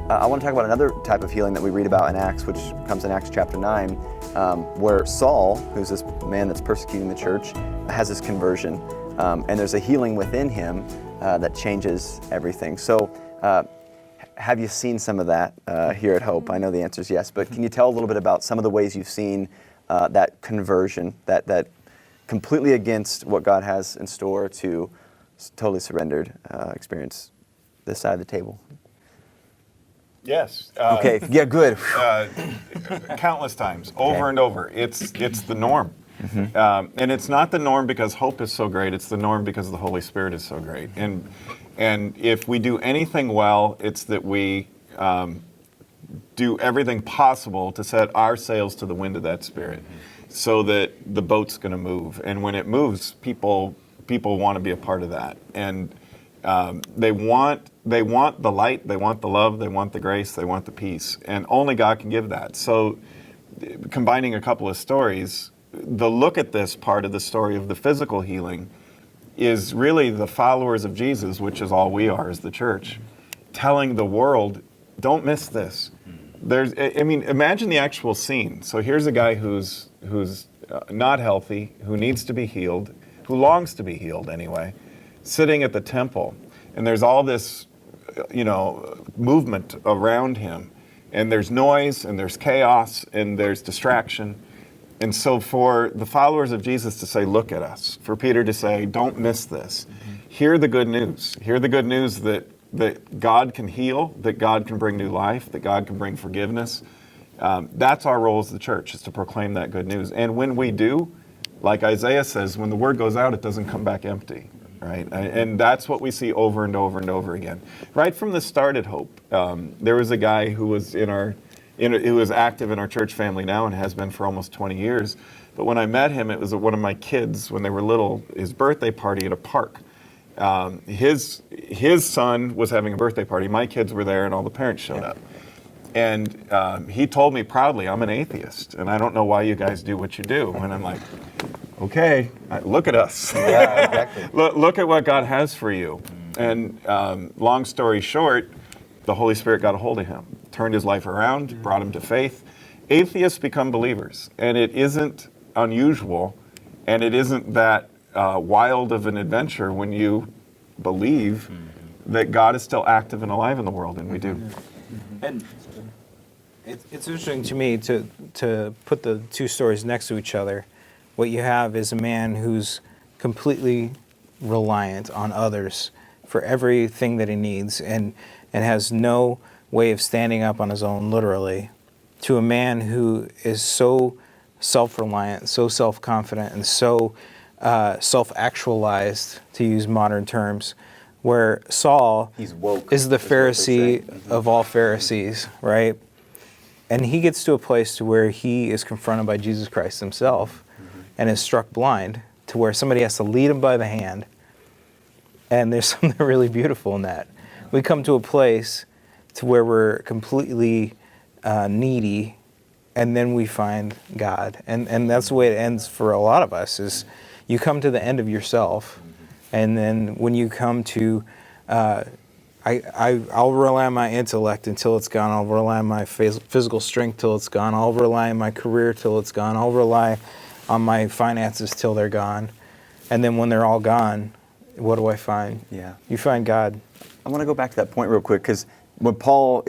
I want to talk about another type of healing that we read about in Acts, which comes in Acts chapter 9, where Saul, who's this man that's persecuting the church, has this conversion. And there's a healing within him that changes everything. So have you seen some of that here at Hope? I know the answer is yes, but can you tell a little bit about some of the ways you've seen that conversion, that completely against what God has in store to totally surrendered experience this side of the table? Yes. Okay. Yeah. Good. Countless times, over and over. It's the norm, and it's not the norm because Hope is so great. It's the norm because the Holy Spirit is so great. And if we do anything well, it's that we do everything possible to set our sails to the wind of that Spirit, so that the boat's going to move. And when it moves, people want to be a part of that. And they want the light, they want the love, they want the grace, they want the peace, and only God can give that. So combining a couple of stories, the look at this part of the story of the physical healing is really the followers of Jesus, which is all we are as the church, telling the world, don't miss this. Imagine the actual scene. So here's a guy who's not healthy, who needs to be healed, who longs to be healed anyway, sitting at the temple, and there's all this, movement around him, and there's noise, and there's chaos, and there's distraction. And so for the followers of Jesus to say, look at us, for Peter to say, don't miss this. Hear the good news. Hear the good news that God can heal, that God can bring new life, that God can bring forgiveness. That's our role as the church, is to proclaim that good news. And when we do, like Isaiah says, when the word goes out, it doesn't come back empty. Right, and that's what we see over and over and over again. Right from the start at Hope, there was a guy who was who was active in our church family now and has been for almost 20 years. But when I met him, it was at one of my kids when they were little, his birthday party at a park. His son was having a birthday party. My kids were there, and all the parents showed up. And he told me proudly, I'm an atheist, and I don't know why you guys do what you do. And I'm like, okay, look at us. Yeah, exactly. Look at what God has for you. And long story short, the Holy Spirit got a hold of him, turned his life around, brought him to faith. Atheists become believers, and it isn't unusual, and it isn't that wild of an adventure when you believe that God is still active and alive in the world, and we do. And it's interesting to me to put the two stories next to each other. What you have is a man who's completely reliant on others for everything that he needs and has no way of standing up on his own, literally, to a man who is so self-reliant, so self-confident, and so self-actualized, to use modern terms, where Saul He's woke, is the Pharisee of all Pharisees, right? And he gets to a place to where he is confronted by Jesus Christ himself and is struck blind, to where somebody has to lead him by the hand. And there's something really beautiful in that. We come to a place to where we're completely needy, and then we find God. And that's the way it ends for a lot of us, is you come to the end of yourself, and then when you come to, I'll rely on my intellect until it's gone. I'll rely on my physical strength till it's gone. I'll rely on my career till it's gone. I'll rely on my finances till they're gone. And then when they're all gone, what do I find? Yeah. You find God. I want to go back to that point real quick, because when Paul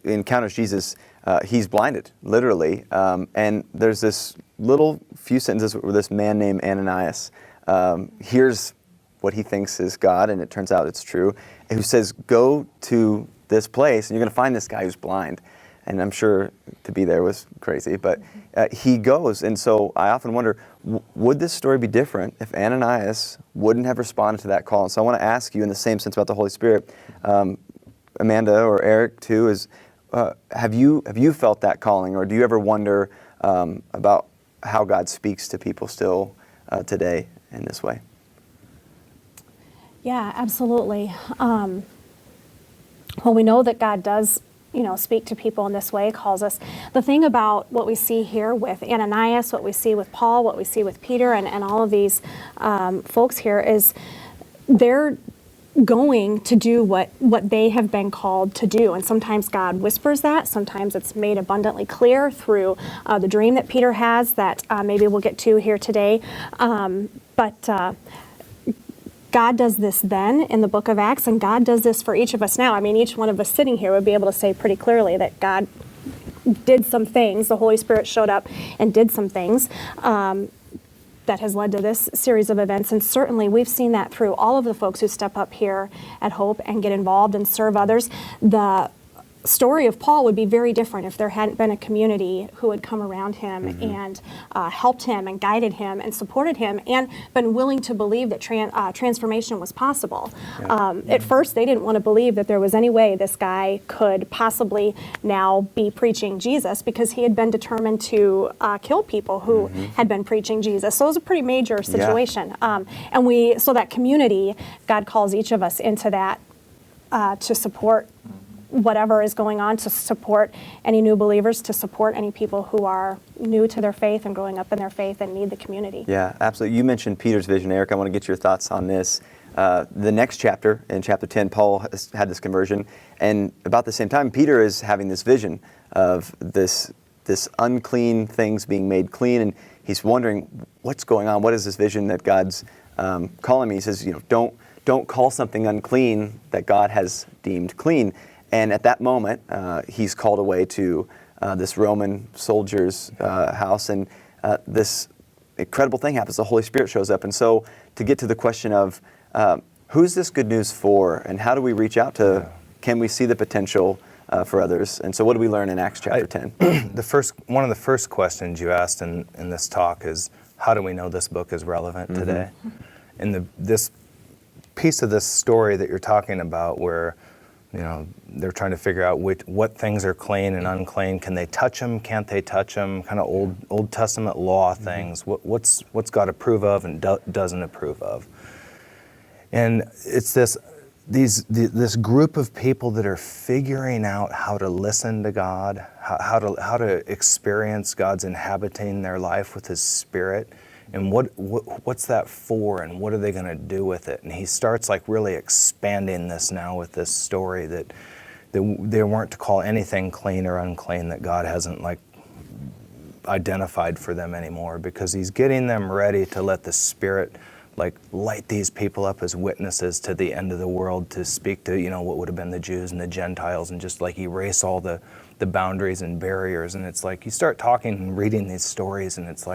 encounters Jesus, he's blinded, literally. And there's this little few sentences where this man named Ananias hears what he thinks is God, and it turns out it's true, and who says, go to this place, and you're going to find this guy who's blind. And I'm sure to be there was crazy, but he goes. And so I often wonder, would this story be different if Ananias wouldn't have responded to that call? And so I want to ask you in the same sense about the Holy Spirit, Amanda or Eric too, have you felt that calling, or do you ever wonder about how God speaks to people still today in this way? Yeah, absolutely. Well, we know that God does, speak to people in this way, calls us. The thing about what we see here with Ananias, what we see with Paul, what we see with Peter, and all of these folks here is they're going to do what they have been called to do. And sometimes God whispers that. Sometimes it's made abundantly clear through the dream that Peter has that maybe we'll get to here today. But God does this then in the book of Acts, and God does this for each of us now. I mean, each one of us sitting here would be able to say pretty clearly that God did some things. The Holy Spirit showed up and did some things that has led to this series of events. And certainly we've seen that through all of the folks who step up here at Hope and get involved and serve others. The story of Paul would be very different if there hadn't been a community who had come around him and helped him and guided him and supported him and been willing to believe that transformation was possible. At first, they didn't want to believe that there was any way this guy could possibly now be preaching Jesus because he had been determined to kill people who had been preaching Jesus. So it was a pretty major situation. So that community, God calls each of us into that to support whatever is going on, to support any new believers, to support any people who are new to their faith and growing up in their faith and need the community. Yeah, absolutely. You mentioned Peter's vision, Eric. I want to get your thoughts on this. The next chapter, in chapter 10, Paul has had this conversion, and about the same time, Peter is having this vision of this unclean things being made clean, and he's wondering what's going on. What is this vision that God's calling me? He says, don't call something unclean that God has deemed clean. And at that moment, he's called away to this Roman soldier's house, and this incredible thing happens. The Holy Spirit shows up. And so to get to the question of who's this good news for, and how do we reach out to, can we see the potential for others? And so what do we learn in Acts chapter 10? One of the first questions you asked in this talk is, how do we know this book is relevant today? And this piece of this story that you're talking about where they're trying to figure out what things are clean and unclean. Can they touch them? Can't they touch them? Kind of Old Testament law things. What's God approve of and doesn't approve of? And it's this group of people that are figuring out how to listen to God, how to experience God's inhabiting their life with His Spirit. And what's that for, and what are they going to do with it? And he starts really expanding this now with this story that they weren't to call anything clean or unclean that God hasn't identified for them anymore, because he's getting them ready to let the Spirit light these people up as witnesses to the end of the world, to speak to what would have been the Jews and the Gentiles, and just erase all the boundaries and barriers. And it's you start talking and reading these stories, and it's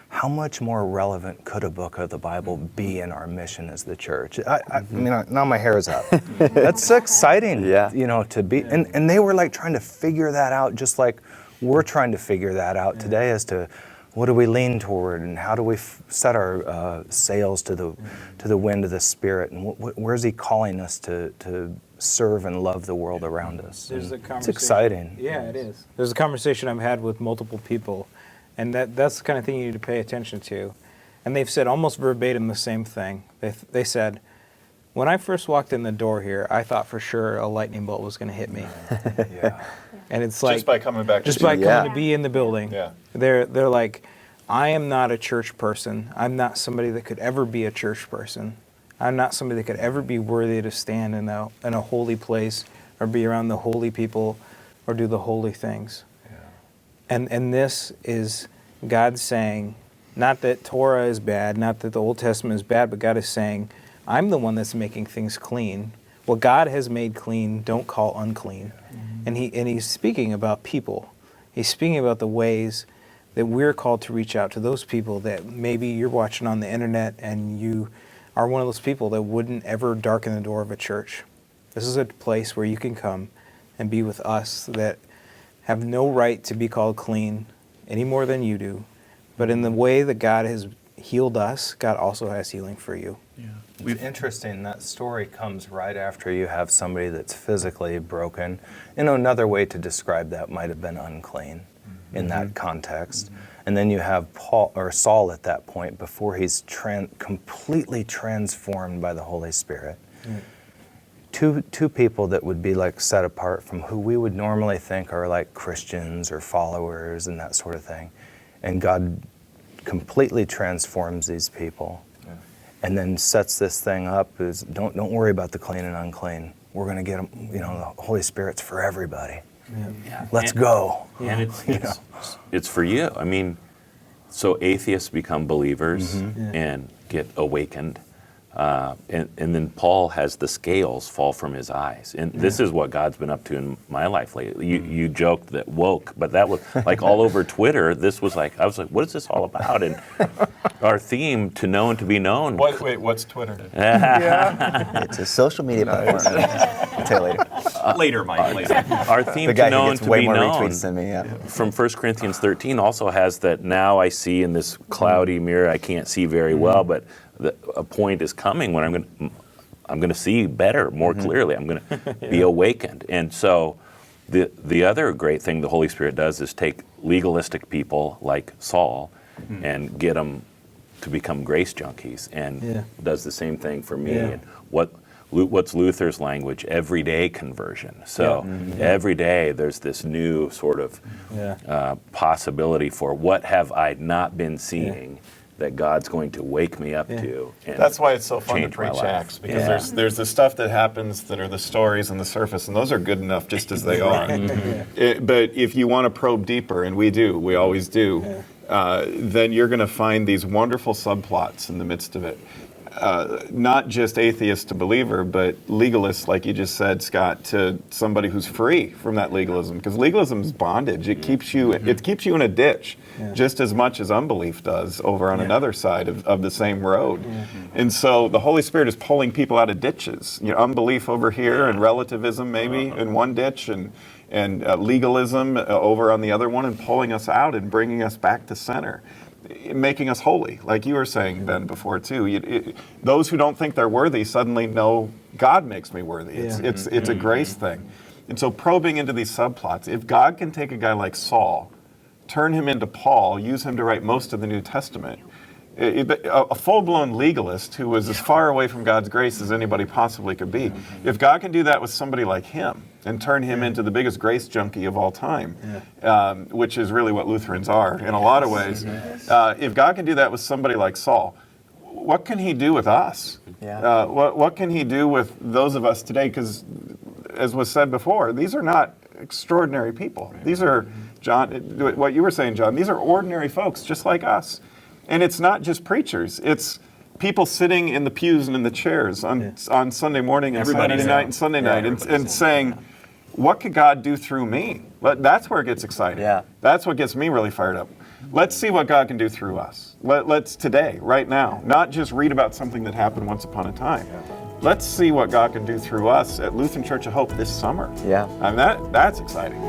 how much more relevant could a book of the Bible be in our mission as the church? I mean, now my hair is up. That's exciting, to be. And they were trying to figure that out, just like we're trying to figure that out today as to what do we lean toward, and how do we set our sails to the wind of the Spirit, and where's He calling us to serve and love the world around us? It's exciting. Yeah, it is. There's a conversation I've had with multiple people, and that's the kind of thing you need to pay attention to. And they've said almost verbatim the same thing. They said, when I first walked in the door here, I thought for sure a lightning bolt was going to hit me. And it's just by coming back, coming to be in the building. Yeah. They're like, I am not a church person. I'm not somebody that could ever be a church person. I'm not somebody that could ever be worthy to stand in a holy place or be around the holy people or do the holy things. And this is God saying, not that Torah is bad, not that the Old Testament is bad, but God is saying, I'm the one that's making things clean. What God has made clean, don't call unclean. And he's speaking about people. He's speaking about the ways that we're called to reach out to those people that maybe you're watching on the internet and you are one of those people that wouldn't ever darken the door of a church. This is a place where you can come and be with us that have no right to be called clean any more than you do. But in the way that God has healed us, God also has healing for you. It's interesting, that story comes right after you have somebody that's physically broken. Another way to describe that might have been unclean in that context. And then you have Saul at that point, before he's completely transformed by the Holy Spirit. Two people that would be set apart from who we would normally think are Christians or followers and that sort of thing. And God completely transforms these people. and then sets this thing up is don't worry about the clean and unclean. We're going to get them, the Holy Spirit's for everybody. Yeah. Let's go. And it's for you. I mean, so atheists become believers and get awakened. And then Paul has the scales fall from his eyes. And this is what God's been up to in my life lately. You joked that woke, but that was like all over Twitter. This was like, I was like, what is this all about? And our theme, to know and to be known. Wait, what's Twitter? It's a social media platform. I'll tell you later. Later, Mike, later. Our theme, The guy to know who and gets to way be more known, retweets than me, yeah. from 1 Corinthians 13 also has that now I see in this cloudy mirror, I can't see very well, but a point is coming when I'm going to see better, more clearly. I'm going to be awakened. And so the other great thing the Holy Spirit does is take legalistic people like Saul and get them to become grace junkies, and does the same thing for me. And what's Luther's language? Everyday conversion. So every day there's this new sort of possibility for what have I not been seeing that God's going to wake me up to. And that's why it's so fun to change my preach life. Acts, because there's the stuff that happens that are the stories on the surface, and those are good enough just as they are. But if you want to probe deeper, and we always do, then you're going to find these wonderful subplots in the midst of it. Not just atheist to believer, but legalist, like you just said, Scott, to somebody who's free from that legalism. Because legalism is bondage. It keeps you in a ditch just as much as unbelief does over on another side of the same road. And so the Holy Spirit is pulling people out of ditches. Unbelief over here, and relativism maybe in one ditch, and legalism over on the other one, and pulling us out and bringing us back to center, making us holy, like you were saying, Ben, before too. Those who don't think they're worthy suddenly know God makes me worthy. It's a grace thing. And so probing into these subplots, if God can take a guy like Saul, turn him into Paul, use him to write most of the New Testament, a full-blown legalist who was as far away from God's grace as anybody possibly could be, if God can do that with somebody like him and turn him into the biggest grace junkie of all time, which is really what Lutherans are in a lot of ways, if God can do that with somebody like Saul, what can he do with us? What can he do with those of us today? Because, as was said before, these are not extraordinary people. These are, John, what you were saying, John, these are ordinary folks just like us. And it's not just preachers. It's people sitting in the pews and in the chairs on Sunday morning and Saturday night and Sunday night and saying, what could God do through me? That's where it gets exciting. That's what gets me really fired up. Let's see what God can do through us. Let's today, right now, not just read about something that happened once upon a time. Let's see what God can do through us at Lutheran Church of Hope this summer. I mean, that's exciting.